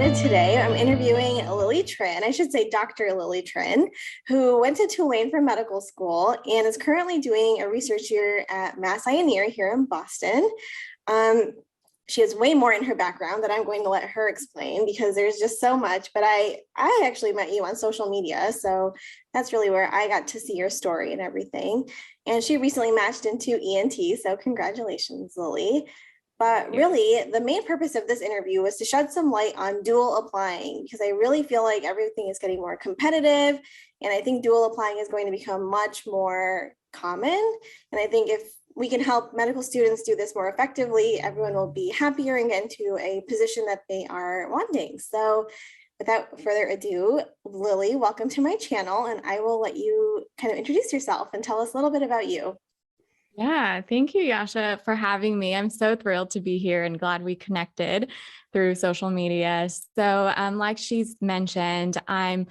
excited today. I'm interviewing Trinh, I should say Dr. Trinh, who went to Tulane for medical school and is currently doing a research year at Mass Eye and Ear here in Boston. Um, she has way more in her background that I'm going to let her explain because there's just so much. But I actually met you on social media, so that's really where I got to see your story and everything. And she recently matched into ENT, so congratulations, Lily. But really, the main purpose of this interview was to shed some light on dual applying because I really feel like everything is getting more competitive. And I think dual applying is going to become much more common. And I think if we can help medical students do this more effectively, everyone will be happier and get into a position that they are wanting. So without further ado, Lily, welcome to my channel. And I will let you kind of introduce yourself and tell us a little bit about you. Yeah, thank you, Yasha, for having me. I'm so thrilled to be here and glad we connected through social media. So, like she's mentioned, I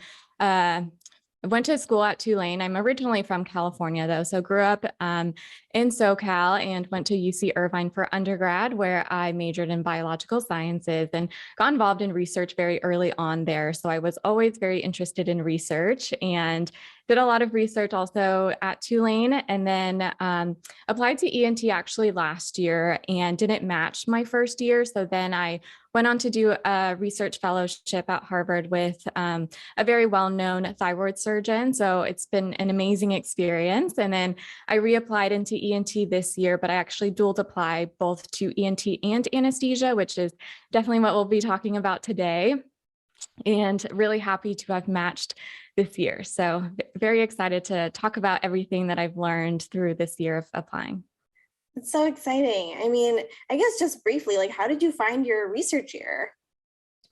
went to school at Tulane. I'm originally from California, though, so grew up in SoCal and went to UC Irvine for undergrad, where I majored in biological sciences and got involved in research very early on there. So I was always very interested in research and did a lot of research also at Tulane, and then applied to ENT actually last year and didn't match my first year. So then I went on to do a research fellowship at Harvard with a very well-known thyroid surgeon. So it's been an amazing experience. And then I reapplied into ENT this year, but I actually dual apply both to ENT and anesthesia, which is definitely what we'll be talking about today. And really happy to have matched this year. So very excited to talk about everything that I've learned through this year of applying. It's so exciting. I mean, I guess just briefly, like, how did you find your research year?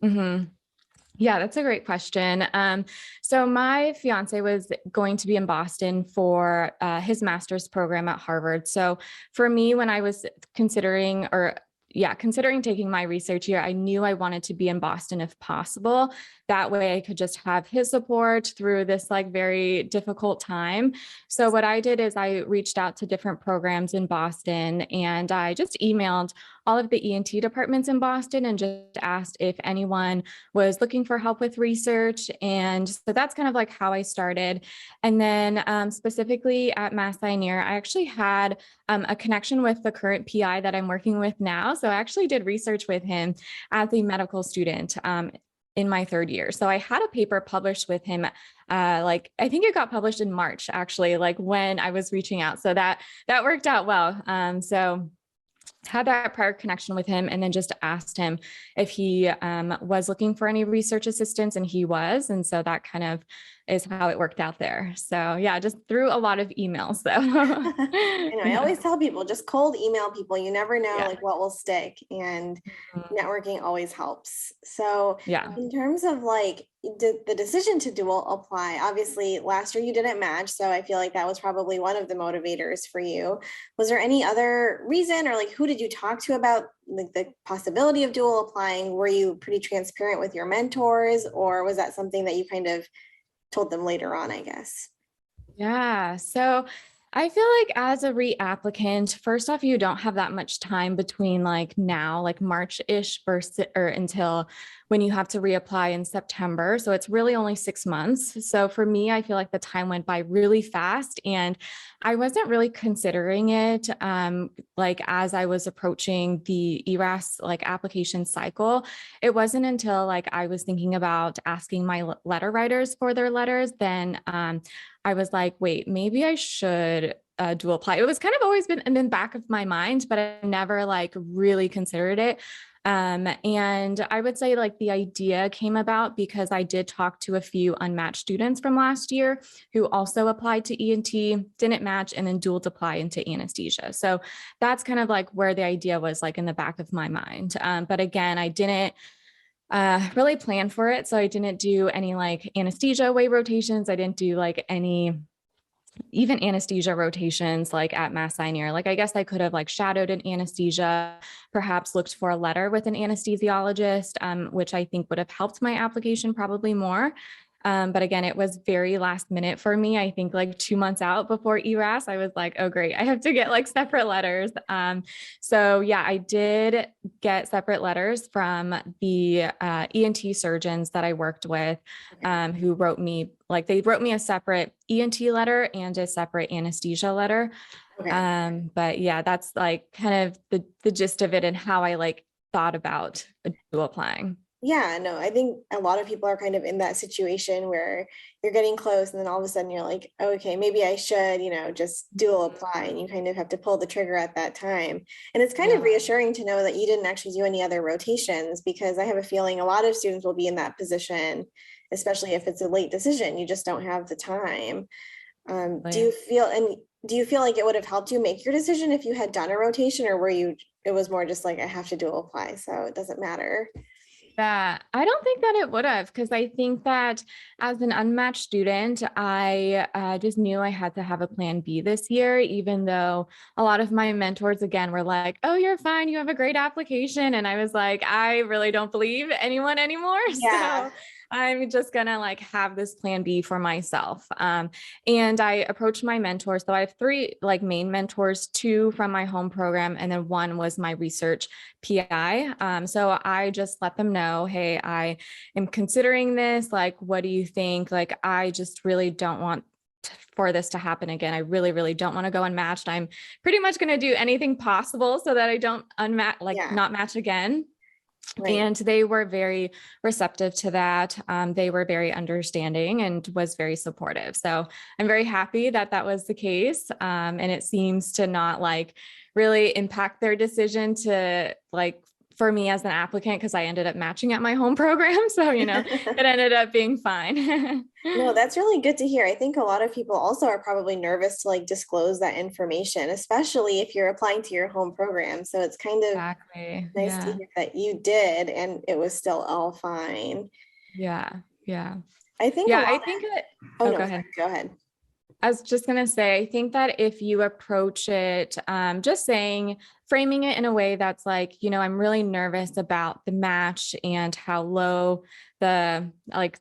Mm-hmm. Yeah, that's a great question. So my fiance was going to be in Boston for his master's program at Harvard. So for me, when I was considering taking my research year, I knew I wanted to be in Boston if possible. That way I could just have his support through this like very difficult time. So what I did is I reached out to different programs in Boston and I just emailed all of the ENT departments in Boston and just asked if anyone was looking for help with research. And so that's kind of like how I started. And then specifically at Mass Eye and Ear, I actually had a connection with the current PI that I'm working with now. So I actually did research with him as a medical student in my third year. So I had a paper published with him, I think it got published in March, actually, like when I was reaching out. So that worked out well. So had that prior connection with him and then just asked him if he was looking for any research assistance, and he was. And so that kind of is how it worked out there. So yeah, just through a lot of emails though. I always tell people just cold email people. You never know like what will stick, and networking always helps. So yeah. in terms of like the decision to dual apply, obviously last year you didn't match. So I feel like that was probably one of the motivators for you. Was there any other reason, or like who did you talk to about like the possibility of dual applying? Were you pretty transparent with your mentors, or was that something that you kind of told them later on, I guess? Yeah. So I feel like as a reapplicant, first off, you don't have that much time between like now, like March-ish versus or until when you have to reapply in September. So it's really only 6 months. So for me, I feel like the time went by really fast and I wasn't really considering it like as I was approaching the ERAS like application cycle. It wasn't until like I was thinking about asking my letter writers for their letters, then I was like, wait, maybe I should dual apply. It was kind of always been in the back of my mind, but I never like really considered it. And I would say like the idea came about because I did talk to a few unmatched students from last year who also applied to ENT, didn't match, and then dual apply into anesthesia. So that's kind of like where the idea was like in the back of my mind. But again, I didn't really plan for it. So I didn't do any like anesthesia way rotations. I didn't do like any even anesthesia rotations like at Mass Eye and Ear. Like I guess I could have like shadowed an anesthesia, perhaps looked for a letter with an anesthesiologist, which I think would have helped my application probably more. But again, it was very last minute for me. I think like 2 months out before ERAS, I was like, oh, great, I have to get like separate letters. So yeah, I did get separate letters from the ENT surgeons that I worked with, who wrote me, like they wrote me a separate ENT letter and a separate anesthesia letter. Okay. But yeah, that's like kind of the gist of it and how I like thought about dual applying. Yeah, no, I think a lot of people are kind of in that situation where you're getting close and then all of a sudden you're like, "Oh, okay, maybe I should, just dual apply." And you kind of have to pull the trigger at that time. And it's kind of Yeah. reassuring to know that you didn't actually do any other rotations, because I have a feeling a lot of students will be in that position, especially if it's a late decision. You just don't have the time. Do you feel like it would have helped you make your decision if you had done a rotation, or it was more just like, I have to dual apply, so it doesn't matter? That I don't think that it would have, because I think that as an unmatched student, I just knew I had to have a plan B this year, even though a lot of my mentors again were like, oh, you're fine, you have a great application. And I was like, I really don't believe anyone anymore. Yeah. So I'm just gonna like have this plan B for myself. And I approached my mentors. So I have three like main mentors, two from my home program, and then one was my research PI. So I just let them know, hey, I am considering this. Like, what do you think? Like, I just really don't want for this to happen again. I really, really don't want to go unmatched. I'm pretty much going to do anything possible so that I don't like Yeah. not match again. Right. And they were very receptive to that. They were very understanding and was very supportive. So I'm very happy that that was the case. And it seems to not like really impact their decision to like for me as an applicant, because I ended up matching at my home program. So, it ended up being fine. No, that's really good to hear. I think a lot of people also are probably nervous to like disclose that information, especially if you're applying to your home program. So it's kind of Exactly. nice to Yeah. hear that you did and it was still all fine. Yeah. Yeah. I think a Yeah. lot I of, think it, oh oh, no, go sorry, ahead. go ahead. I was just going to say, I think that if you approach it, just saying, framing it in a way that's like, I'm really nervous about the match and how low the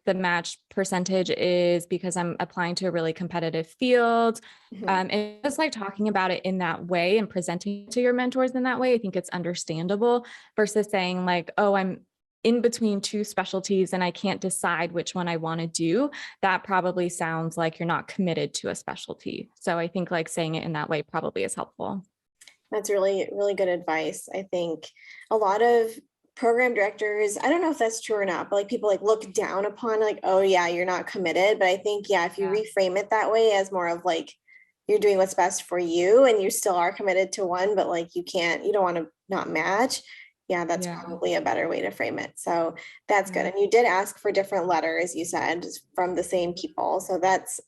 match percentage is because I'm applying to a really competitive field. Mhm. And just like talking about it in that way and presenting to your mentors in that way, I think it's understandable versus saying like, oh, I'm in between two specialties and I can't decide which one I want to do. That probably sounds like you're not committed to a specialty. So I think like saying it in that way probably is helpful. That's really, really good advice. I think a lot of program directors, I don't know if that's true or not, but like people like look down upon like, oh yeah, you're not committed. But I think, yeah, if you Yeah. reframe it that way as more of like you're doing what's best for you and you still are committed to one, but like you don't want to not match. Yeah, that's Yeah. probably a better way to frame it. So that's good. Yeah. And you did ask for different letters, you said, from the same people. So that's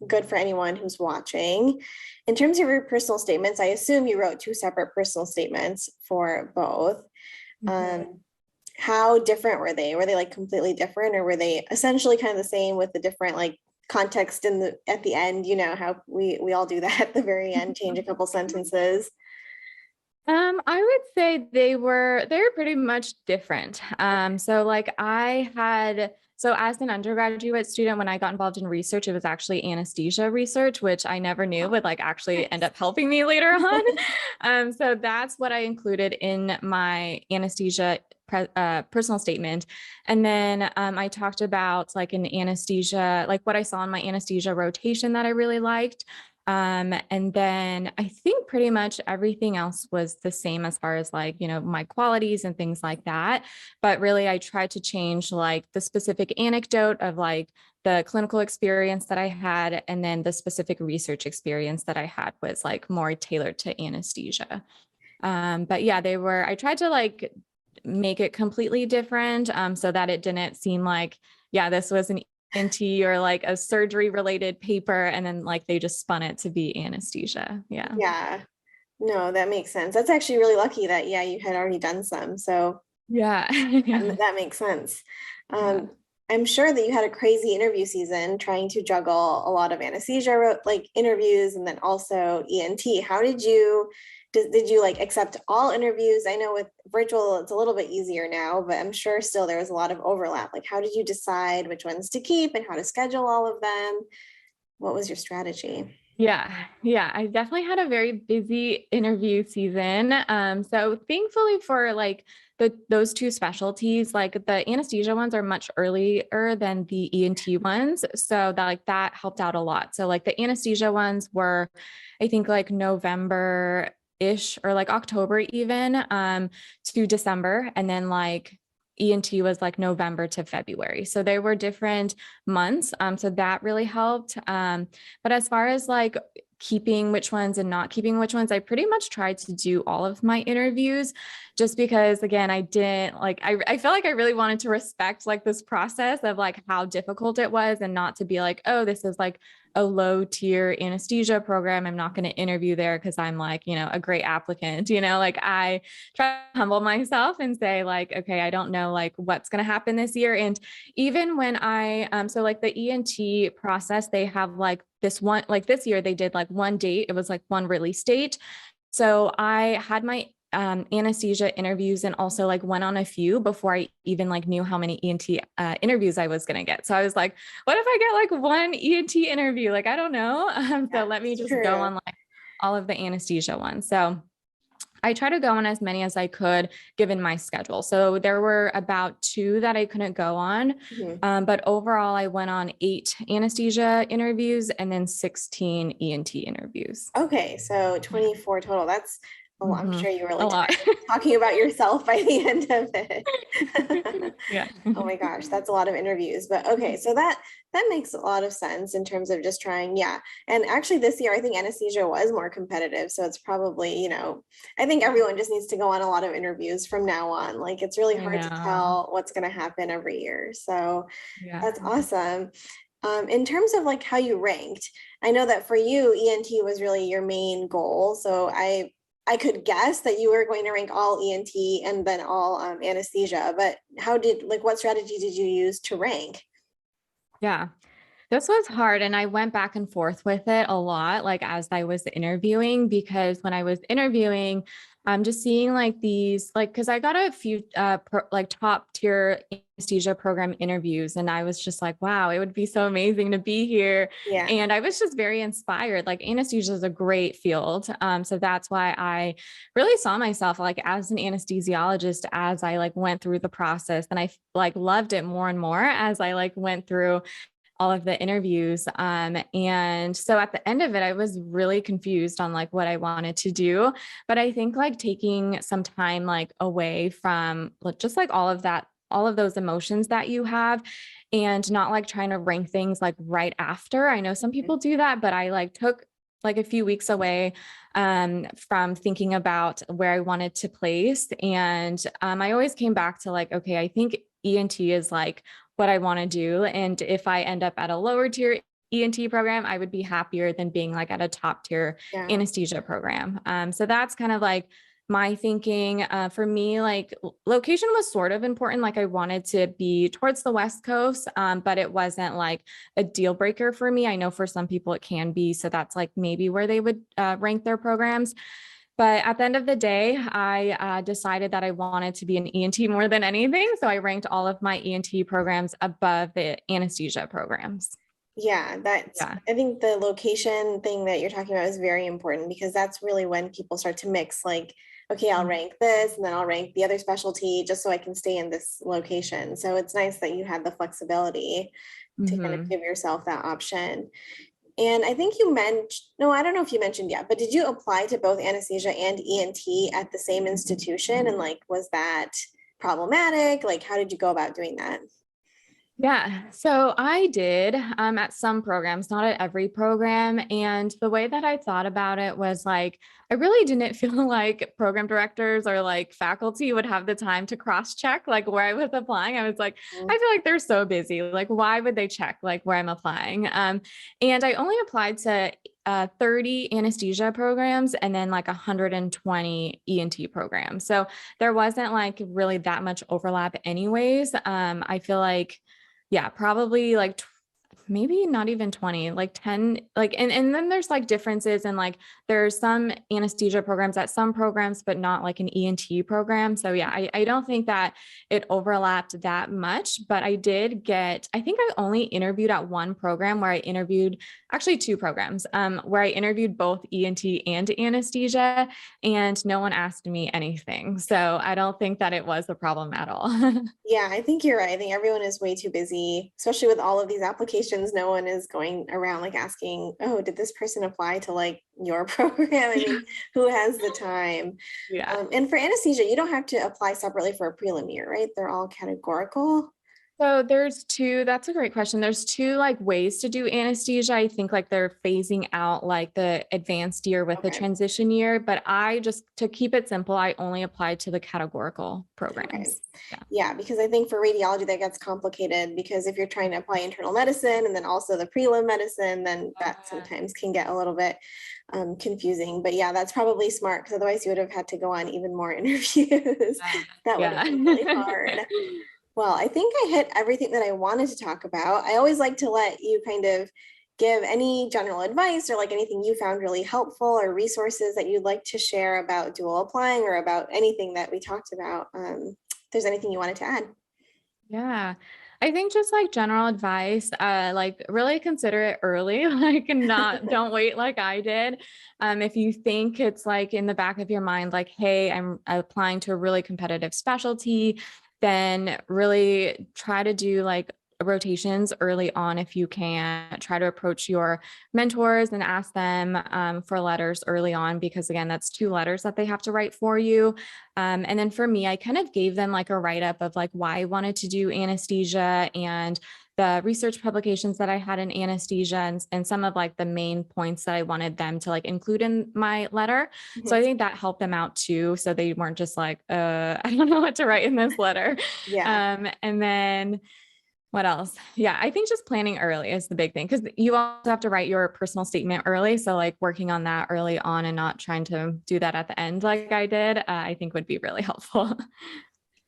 good for anyone who's watching. In terms of your personal statements, I assume you wrote two separate personal statements for both. Mhm. Um, how different were they? Were they like completely different, or were they essentially kind of the same with the different like context in the at the end? You know how we all do that at the very end, change a couple sentences. I would say they're pretty much different. So like so as an undergraduate student, when I got involved in research, it was actually anesthesia research, which I never knew would like actually end Nice. up helping me later on. So that's what I included in my anesthesia personal statement. And then I talked about like an anesthesia, like what I saw in my anesthesia rotation that I really liked. And then I think pretty much everything else was the same as far as like, my qualities and things like that. But really, I tried to change like the specific anecdote of like the clinical experience that I had, and then the specific research experience that I had was like more tailored to anesthesia. But yeah, I tried to like make it completely different so that it didn't seem like, yeah, this was an ENT or like a surgery related paper. And then like they just spun it to be anesthesia. Yeah. Yeah, no, that makes sense. That's actually really lucky that, yeah, you had already done some. So Yeah. Yeah. that makes sense. Yeah. I'm sure that you had a crazy interview season trying to juggle a lot of anesthesia like interviews and then also ENT. How did you did you like accept all interviews? I know with virtual, it's a little bit easier now, but I'm sure still there was a lot of overlap. Like, how did you decide which ones to keep and how to schedule all of them? What was your strategy? Yeah, I definitely had a very busy interview season. So thankfully for like those two specialties, like the anesthesia ones are much earlier than the ENT ones. So that helped out a lot. So like the anesthesia ones were, I think like November ish or like October even to December. And then like ENT was like November to February. So they were different months. So that really helped. But as far as like keeping which ones and not keeping which ones, I pretty much tried to do all of my interviews just because again, I didn't like, I felt like I really wanted to respect like this process of like how difficult it was and not to be like, oh, this is like a low tier anesthesia program. I'm not going to interview there because I'm like, a great applicant, like I try to humble myself and say like, okay, I don't know like what's going to happen this year. And even when so like the ENT process, they have like this one, like this year they did like one date. It was like one release date. So I had my anesthesia interviews and also like went on a few before I even like knew how many ENT interviews I was going to get. So I was like, what if I get like one ENT interview? Like, I don't know. So let me just go on like all of the anesthesia ones. So I try to go on as many as I could given my schedule. So there were about 2 that I couldn't go on. But overall, I went on 8 anesthesia interviews and then 16 ENT interviews. Okay, so 24 total. That's, oh, I'm sure you were A like lot. talking about yourself by the end of it. Yeah. Oh my gosh, that's a lot of interviews. But okay, so that makes a lot of sense in terms of just trying. Yeah. And actually this year I think anesthesia was more competitive. So it's probably, I think everyone just needs to go on a lot of interviews from now on. Like it's really hard to tell what's going to happen every year. So that's awesome. In terms of like how you ranked, I know that for you, ENT was really your main goal. So I could guess that you were going to rank all ENT and then all anesthesia, but what strategy did you use to rank? Yeah. This was hard. And I went back and forth with it a lot, like as I was interviewing, because when I was interviewing, I'm just seeing like these, like, cause I got a few like top tier anesthesia program interviews. And I was just like, wow, it would be so amazing to be here. Yeah. And I was just very inspired. Like anesthesia is a great field. So that's why I really saw myself like as an anesthesiologist, as I like went through the process, and I like loved it more and more as I like went through all of the interviews. And so at the end of it, I was really confused on like what I wanted to do. But I think like taking some time like away from just like all of that, all of those emotions that you have, and not like trying to rank things like right after. I know some people do that, but I like took like a few weeks away from thinking about where I wanted to place. And I always came back to like, okay, I think ENT is like what I want to do. And if I end up at a lower tier ENT program, I would be happier than being like at a top tier anesthesia program. So that's kind of like my thinking. For me, like location was sort of important. Like I wanted to be towards the West Coast, but it wasn't like a deal breaker for me. I know for some people it can be. So that's like maybe where they would rank their programs. But at the end of the day, I decided that I wanted to be an ENT more than anything. So I ranked all of my ENT programs above the anesthesia programs. Yeah, I think the location thing that you're talking about is very important because that's really when people start to mix like, okay, I'll rank this and then I'll rank the other specialty just so I can stay in this location. So it's nice that you had the flexibility to kind of give yourself that option. And I think you mentioned, no, I don't know if you mentioned yet, but did you apply to both anesthesia and ENT at the same institution? And like, was that problematic? Like, how did you go about doing that? Yeah, so I did at some programs, not at every program. And the way that I thought about it was like, I really didn't feel like program directors or like faculty would have the time to cross check like where I was applying. I was like, I feel like they're so busy. Like, why would they check like where I'm applying? And I only applied to 30 anesthesia programs and then like 120 ENT programs. So there wasn't like really that much overlap anyways. I feel like, yeah, probably like maybe not even 20, like 10, like, and then there's like differences and like there's some anesthesia programs at some programs, but not like an ENT program. So yeah, I don't think that it overlapped that much, but I did get, I think I only interviewed at one program where I interviewed actually two programs, where I interviewed both ENT and anesthesia, and no one asked me anything. So I don't think that it was a problem at all. Yeah, I think you're right. I think everyone is way too busy, especially with all of these applications. No one is going around like asking, oh, did this person apply to like your program? I mean, who has the time? Yeah. And for anesthesia, you don't have to apply separately for a prelim year, right? They're all categorical. So there's two, that's a great question. There's two like ways to do anesthesia. I think like they're phasing out like the advanced year with the Okay. transition year, but I just, to keep it simple, I only applied to the categorical Okay. programs. Yeah. Yeah, because I think for radiology that gets complicated because if you're trying to apply internal medicine and then also the prelim medicine, then that sometimes can get a little bit confusing. But yeah, that's probably smart because otherwise you would have had to go on even more interviews. That would have been really hard. Well, I think I hit everything that I wanted to talk about. I always like to let you kind of give any general advice or like anything you found really helpful or resources that you'd like to share about dual applying or about anything that we talked about. If there's anything you wanted to add. Yeah. I think just like general advice, like really consider it early, like don't wait like I did. If you think it's like in the back of your mind, like, hey, I'm applying to a really competitive specialty, then really try to do like rotations early on if you can. Try to approach your mentors and ask them for letters early on, because again, that's 2 letters that they have to write for you. And then for me, I kind of gave them like a write-up of like why I wanted to do anesthesia and the research publications that I had in anesthesia and some of like the main points that I wanted them to like include in my letter. So I think that helped them out too. So they weren't just like, I don't know what to write in this letter. Yeah. And then what else? Yeah, I think just planning early is the big thing, because you also have to write your personal statement early. So like working on that early on and not trying to do that at the end like I did, I think would be really helpful.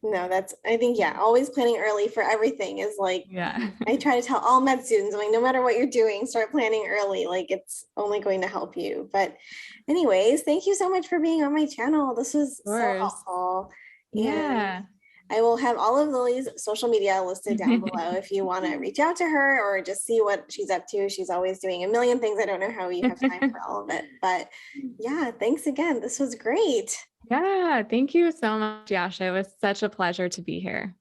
No, I think, yeah, always planning early for everything is like, Yeah. I try to tell all med students, like, no matter what you're doing, start planning early. Like, it's only going to help you. But, anyways, thank you so much for being on my channel. This was Of so course. helpful. And Yeah. I will have all of Lily's social media listed down below if you want to reach out to her or just see what she's up to. She's always doing a million things. I don't know how you have time for all of it. But yeah, thanks again. This was great. Yeah. Thank you so much, Yasha. It was such a pleasure to be here.